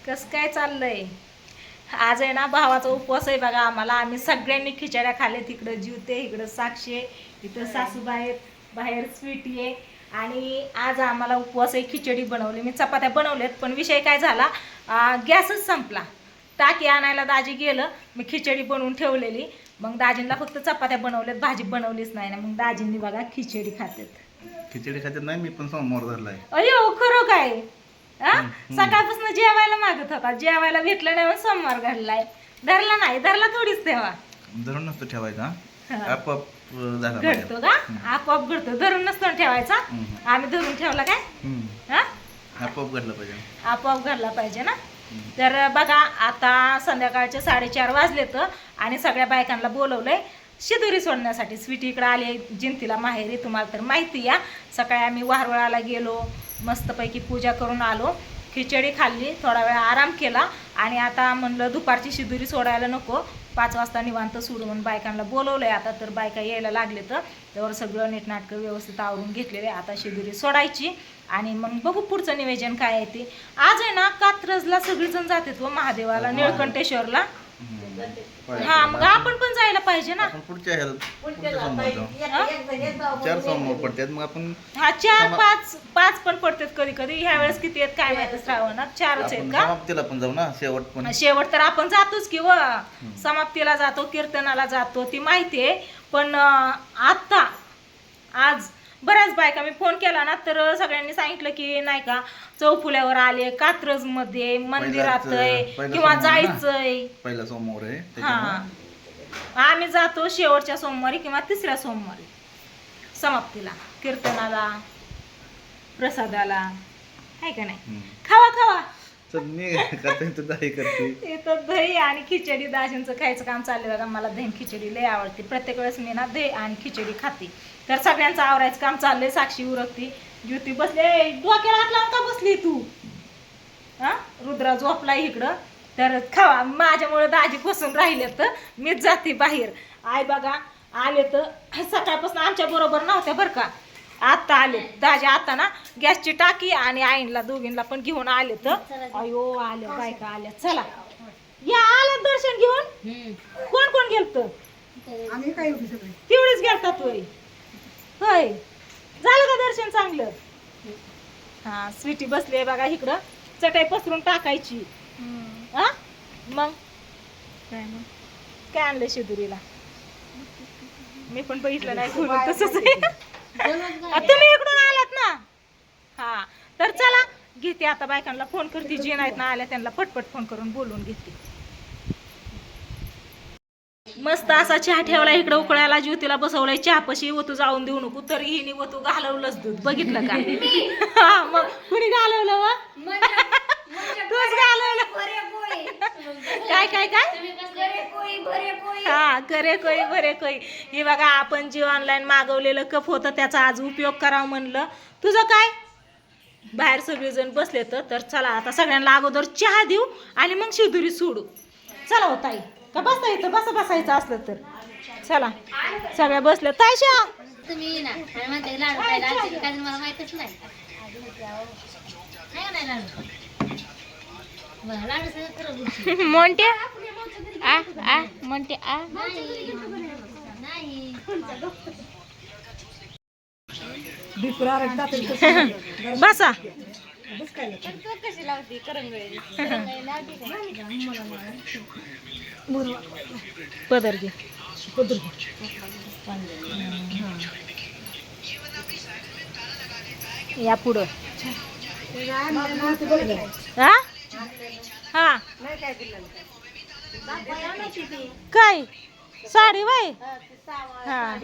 कसं काय चाललंय? आज आहे ना भावाचा उपवास आहे बघा आम्हाला. आम्ही सगळ्यांनी खिचड्या खाल्ल्या. तिकडं ज्योते, इकडं साक्षी, इथं सासूबाई आहेत, बाहेर स्वीटी आहे. आणि आज आम्हाला उपवास आहे. खिचडी बनवली, मी चपात्या बनवल्यात. पण विषय काय झाला, गॅसच संपला. टाकी आणायला दाजी गेलं, मी खिचडी बनवून ठेवलेली. मग दाजींना फक्त चपात्या बनवल्यात, भाजी बनवलीच नाही ना. मग दाजींनी बघा खिचडी खातात. खिचडी खात्यात नाही, मी पण सोमवार धरलाय. अयो खरं काय? सकाळपासून जेवायला मागत होता, जेवायला भेटलं नाही, सोमवार घडलाय. धरला नाही, धरला थोडीच तेव्हा. धरून नसतो ठेवायचा, आपोआप झाला घडतो का? आपोआप घडतो, धरून नसतो ठेवायचा. आम्ही धरून ठेवला काय? आपोआप घडला पाहिजे. आपोआप घडला पाहिजे ना. तर बघा आता संध्याकाळचे 4:30 वाजलेत आणि सगळ्या बायकांना बोलवलंय शिदुरी सोडण्यासाठी. स्वीटी इकडे आली जिंतीला माहेरी, तुम्हाला तर माहिती या. सकाळी आम्ही वारवळाला गेलो, मस्तपैकी पूजा करून आलो, खिचडी खाल्ली, थोडा वेळ आराम केला. आणि आता म्हणलं दुपारची शिदुरी सोडायला नको, 5 वाजता निवांत सोडू म्हणून बायकांना बोलवलंय. आता तर बायका यायला लागले, तर त्यावर सगळं नीटनाटकं व्यवस्थित आवरून घेतलेले. आता शिदुरी सोडायची आणि मग बघू पुढचं नियोजन काय आहे ते. आज आहे ना कात्रजला सगळीजण जातात व महादेवाला, निळकंठेश्वरला. हा, मग आपण पण जायला पाहिजे ना. पुढच्या चार सोमवार पडतात, मग आपण 4-5 पण पडतात कधी कधी. ह्या वेळेस किती आहेत काय माहिती, श्रावणात 4च आहेत का? समाप्तीला पण जाऊ ना, शेवट पण. शेवट तर आपण जातोच की व समाप्तीला जातो, कीर्तनाला जातो, ती माहिती आहे. पण आता आज बऱ्याच बायका मी फोन केला ना, तर सगळ्यांनी सांगितलं की नाही का चौफुल्यावर आले, कात्रज मध्ये मंदिरात किंवा जायचंय. पहिला सोमवार आहे. हा, आम्ही जातो शेवटच्या सोमवारी किंवा 3ऱ्या सोमवारी समाप्तीला, कीर्तनाला, प्रसादाला, आहे का नाही? खावा खावा. इथं दही आणि खिचडी दाजींचं खायचं काम चाललंय बघा. मला दही खिचडी लय आवडते. प्रत्येक वेळेस मी ना दही आणि खिचडी खाते. तर सगळ्यांचं आवरायचं काम चाललंय. साक्षी उरकती, ज्योती बसले, डोक्याला हात लावून का बसली तू? रुद्रा झोपला इकडं. तर खावा, माझ्यामुळे दाजी बसून राहिले तर मीच जाते बाहेर. आई बघा आले तर सकाळपासून आमच्या बरोबर नव्हत्या बरं का. आता आले दाजी, आता ना गॅसची टाकी आणि आईनला दोघींना पण घेऊन आले. तर अयो आले बायका आल्या. चला या, आलं दर्शन घेऊन. कोण कोण गेलत? तेवढीच गेलतात होय? होय, झालं का दर्शन चांगलं? हा, स्वीटी बसली आहे बघा इकडं, चटाई पसरून टाकायची. हा, मग काय आणलं शिदुरीला? मी पण बघितलं नाही, खोलून तसंच आहे. तुम्ही इकडून आलात ना. हा, तर चला घेते आता, बायकांना फोन करते, जे नाहीत ना आल्या त्यांना पटपट फोन करून बोलून घेते. मस्त असा चहा ठेवला इकडं उकळायला, ज्योतीला बसवलाय चहापाशी. वतू जाऊन देऊ नको, तरी हिने वतू घालवलंच दूध, बघितलं का? हा, मग कुणी घालवलं वा? तूच घालवलं. काय काय काय? हा, करे कोई बरे कोई. हे बघा आपण जे ऑनलाईन मागवलेलं कप होतं त्याचा आज उपयोग करावं म्हणलं. तुझं काय? बाहेर सगळेजण बसले तर चला आता सगळ्यांना अगोदर चहा देऊ आणि मग शिदुरी सोडू. चला हो ताई, का बसता येतं? बसायचं असलं तर चला. सगळ्या बसल्या. तायशा तुम्ही ना म्हणते लाडू खायला आलते का? मला माहितच नाही. मोंटे मोंटे बसा. कशी लावते करंगळी? पदर घे. या पुढं. हा हा, काय साडी बाई? हा,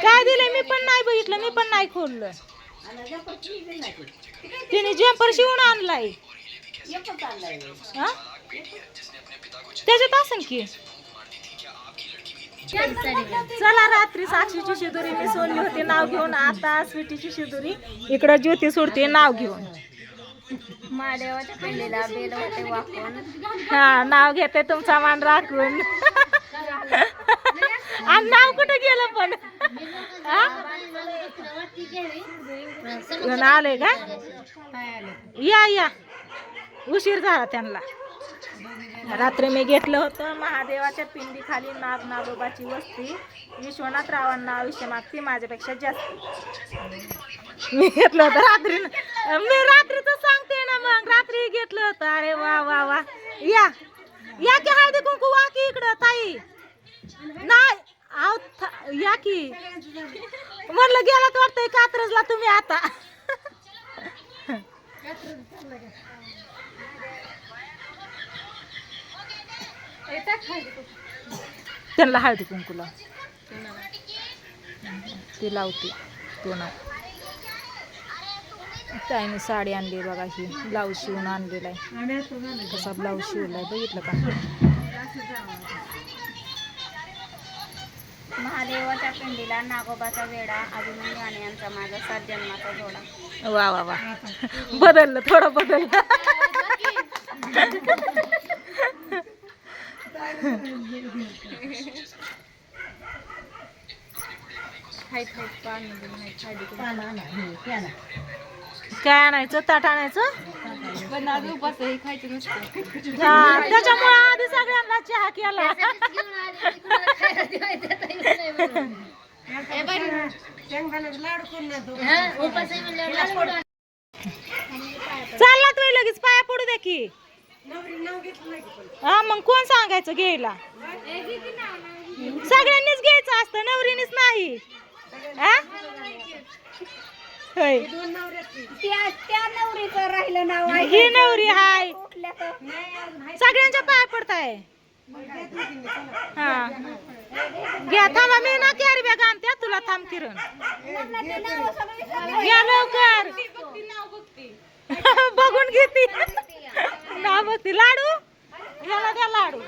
काय दिलंय मी पण नाही बघितलं, मी पण नाही खोललं. तिने जम्पर शिवून आणलाय. त्याच्यात असेल की. चला, रात्री साक्षीची शिदुरी मी सोडली होती नाव घेऊन. आता स्वीटीची शिदुरी इकडं ज्योती सोडते नाव घेऊन. महादेवाच्या पिल्लीला बेल होते वाकून. हा, नाव घेते तुमचा मान राखून. आणि नाव कुठं गेलं पण? वरती घ्यावी. कोण आले का या या उशीर झाला त्यांना रात्री मी घेतलं होतं महादेवाच्या पिंडी खाली नाग नागोबाची वस्ती विश्वनाथ रावांना आयुष्य मागती माझ्यापेक्षा जास्त मी घेतलं होतं रात्री मी रात्रीच सांगते ना मग रात्री घेतलं होतं अरे वा वा वा या या की हळदी कुंकू वा की इकडं ताई नाही या की म्हणलं गेलात वाटतंय कात्रजला तुम्ही आता त्यांना हळदी कुंकू लाव ती लावते तो ना ताईने साडी आणली बघा ही ब्लाऊज शिवून आणलेला आहे कसा ब्लाऊज शिवलाय बघितलं का महादेवाच्या पिंडीला नागोबाचा वेडा अभिमन्यू आणि यांचा माझा 7 जन्माचा जोडा. वा वा वा बदललं थोडं बदललं काय आणायचं ताट आणायचं हा त्याच्यामुळे आधी सगळ्यांना चहा केला चालला तुम्ही लगेच पाया पडू द्या की हा मग कोण सांगायचं घ्यायला सगळ्यांनीच घ्यायचं असतं नवरीनीच नाही हा? होय. ही नवरी हाय सगळ्यांच्या पाया पडताय हा घ्या थांबा मी ना कॅरी बॅग आणते तुला थांब किरण घ्या लवकर बघून घेते ना बघते लाडू ह्याला द्या लाडू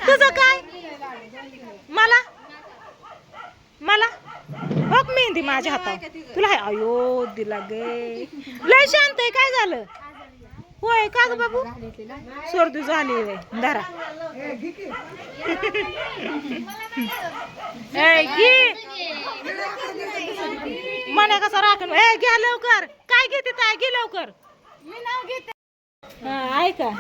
तुझं काय मला मला बघ मेहंदी माझ्या हातात तुला हाय अयो दिला गे लय शांत आहे काय झालं होय का ग बाबू सर्दी झाली होय धरा मना कसा राखून घ्या लवकर काय घेते ताई घे लवकर मी नाव घेते ऐका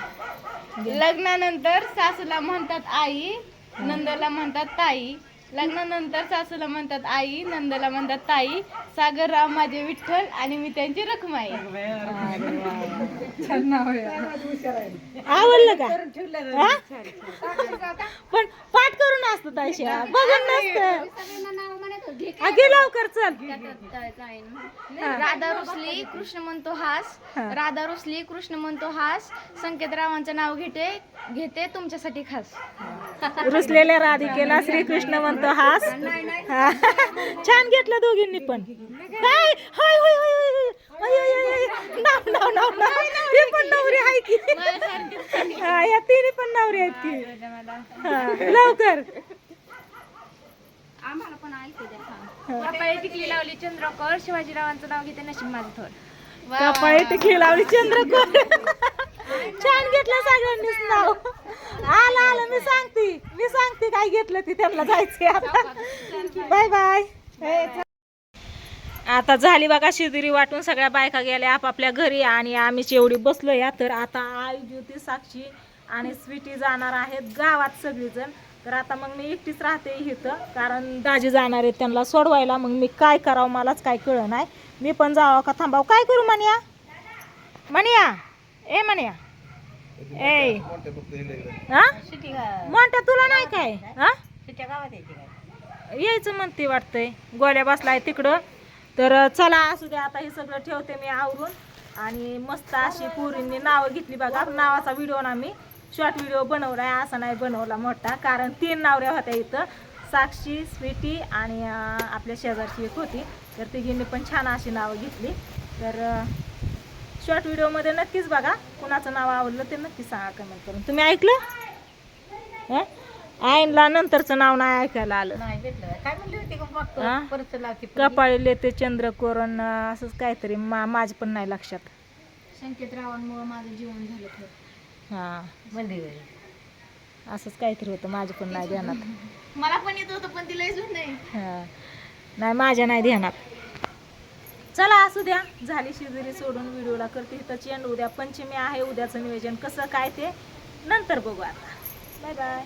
लग्नानंतर सासूला म्हणतात आई नंदला म्हणतात ताई लग्नानंतर सासूला म्हणतात आई नंदला म्हणतात ताई सागरराव माझे विठ्ठल आणि मी त्यांची रखमाई. आवडलं का हा? पण पाठ करून असत ताईशा बघून नसतं घे लवकर चल राधा रुसली कृष्ण म्हणतो हास राधा रुसली कृष्ण म्हणतो हास संकेतरावांचं नाव घेते तुमच्यासाठी खास. रुसलेल्या राधिकेला श्रीकृष्ण म्हणतो हास हा. छान घेतलं दोघींनी पण काय होय होय होय होय नाव नाव नाव नाव ही पण नवरी आहे की हा या तिन्ही पण नवरी आहेत की हा, लवकर आम्हाला पण ऐकू द्या. कपाळी टिकली लावली चंद्रकोर शिवाजीरावांचं नाव घेते नशीब माझं थोर. कपाळी टिकली लावली चंद्रकोर छान घेतलं सगळ्यांनीच नाव आलं आलं मी सांगते काय घेतलं ती त्यांना जायचंय आता बाय बाय. आता झाली बघा शिदुरी वाटून सगळ्या बायका गेल्या आपापल्या घरी आणि आम्हीच एवढी बसलो या तर आता आई ज्योती साक्षी आणि स्वीटी जाणार आहेत गावात सगळीजण. तर आता मग मी एकटीच राहते इथं कारण दाजी जाणार आहेत त्यांना सोडवायला. मग मी काय करावं मलाच काय कळलं नाही. मी पण जावं का थांबावं काय करू म्हणया म्हणया ए म्हणया ए हा म्हणता तुला नाही काय हा यायचं म्हणते वाटतंय गोळ्या बसलाय तिकडं. तर चला असू द्या आता हे सगळं ठेवते मी आवरून आणि मस्त अशी पुरींनी नावं घेतली बघा. नावाचा व्हिडिओ ना मी शॉर्ट व्हिडिओ बनवलाय असा नाही बनवला मोठा कारण 3 नवऱ्या होत्या इथं साक्षी स्वीटी आणि आपल्या शेजारची एक होती. तर तिघींनी पण छान अशी नावं घेतली. तर शॉर्ट व्हिडिओमध्ये नक्कीच बघा कुणाचं नाव आवडलं ते नक्की सांगा कमेंट करून. तुम्ही ऐकलं आईनला नंतरचं नाव नाही ऐकायला आलं कपाळी लेते चंद्रकोरण असंच काहीतरी माझं पण नाही लक्षात. संकेतरावांमुळे माझं जीवन झालं हा असंच काहीतरी होतं, माझं पण नाही ध्यानात. मला पण येत होतं पण तिला येत नाही. हां नाही माझ्या नाही ध्यानात. चला असू द्या, झाली शिजरी सोडून व्हिडिओला करते इथं चेंड. उद्या पंचमी आहे, उद्याचं नियोजन कसं काय ते नंतर बघू. आता बाय बाय.